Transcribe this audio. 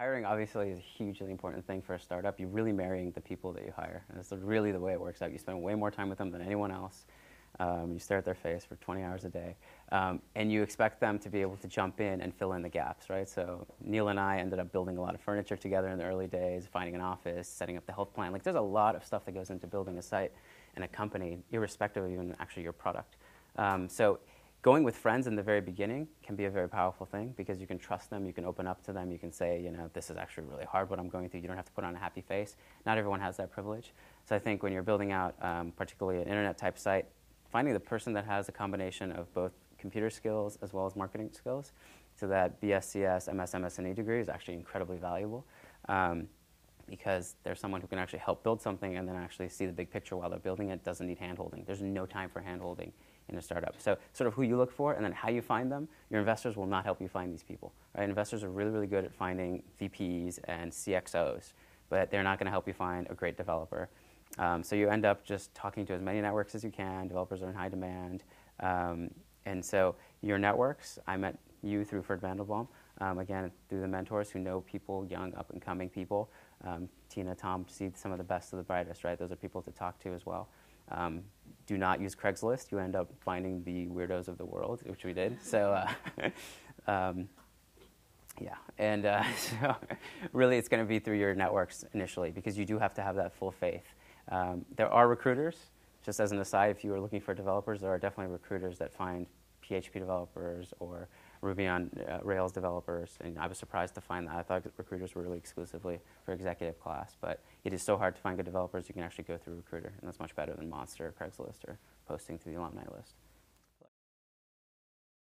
Hiring obviously is a hugely important thing for a startup. You're really marrying the people that you hire. And that's really the way it works out. You spend way more time with them than anyone else. You stare at their face for 20 hours a day. And you expect them to be able to jump in and fill in the gaps, right? So Neil and I ended up building a lot of furniture together in the early days, finding an office, setting up the health plan. Like, there's a lot of stuff that goes into building a site and a company, irrespective of even actually your product. So going with friends in the very beginning can be a very powerful thing because you can trust them, you can open up to them, you can say, this is actually really hard what I'm going through. You don't have to put on a happy face. Not everyone has that privilege. So I think when you're building out, particularly an internet type site, finding the person that has a combination of both computer skills as well as marketing skills, so that BSCS, MS, MSNE degree is actually incredibly valuable. Because there's someone who can actually help build something and then actually see the big picture while they're building it, doesn't need hand-holding. There's no time for hand-holding in a startup. So sort of who you look for and then how you find them, your investors will not help you find these people. Right? Investors are really, really good at finding VPs and CXOs, but they're not going to help you find a great developer. So you end up just talking to as many networks as you can. Developers are in high demand. And so your networks, I met you through Ferd Vanderboom, again, through the mentors who know people, young, up-and-coming people. Tina, Tom, see some of the best of the brightest, right? Those are people to talk to as well. Do not use Craigslist. You end up finding the weirdos of the world, which we did. So, yeah. And so really it's going to be through your networks initially because you do have to have that full faith. There are recruiters. Just as an aside, if you are looking for developers, there are definitely recruiters that find PHP developers or Ruby on Rails developers, and I was surprised to find that. I thought recruiters were really exclusively for executive class, but it is so hard to find good developers, you can actually go through a recruiter, and that's much better than Monster or Craigslist or posting through the alumni list.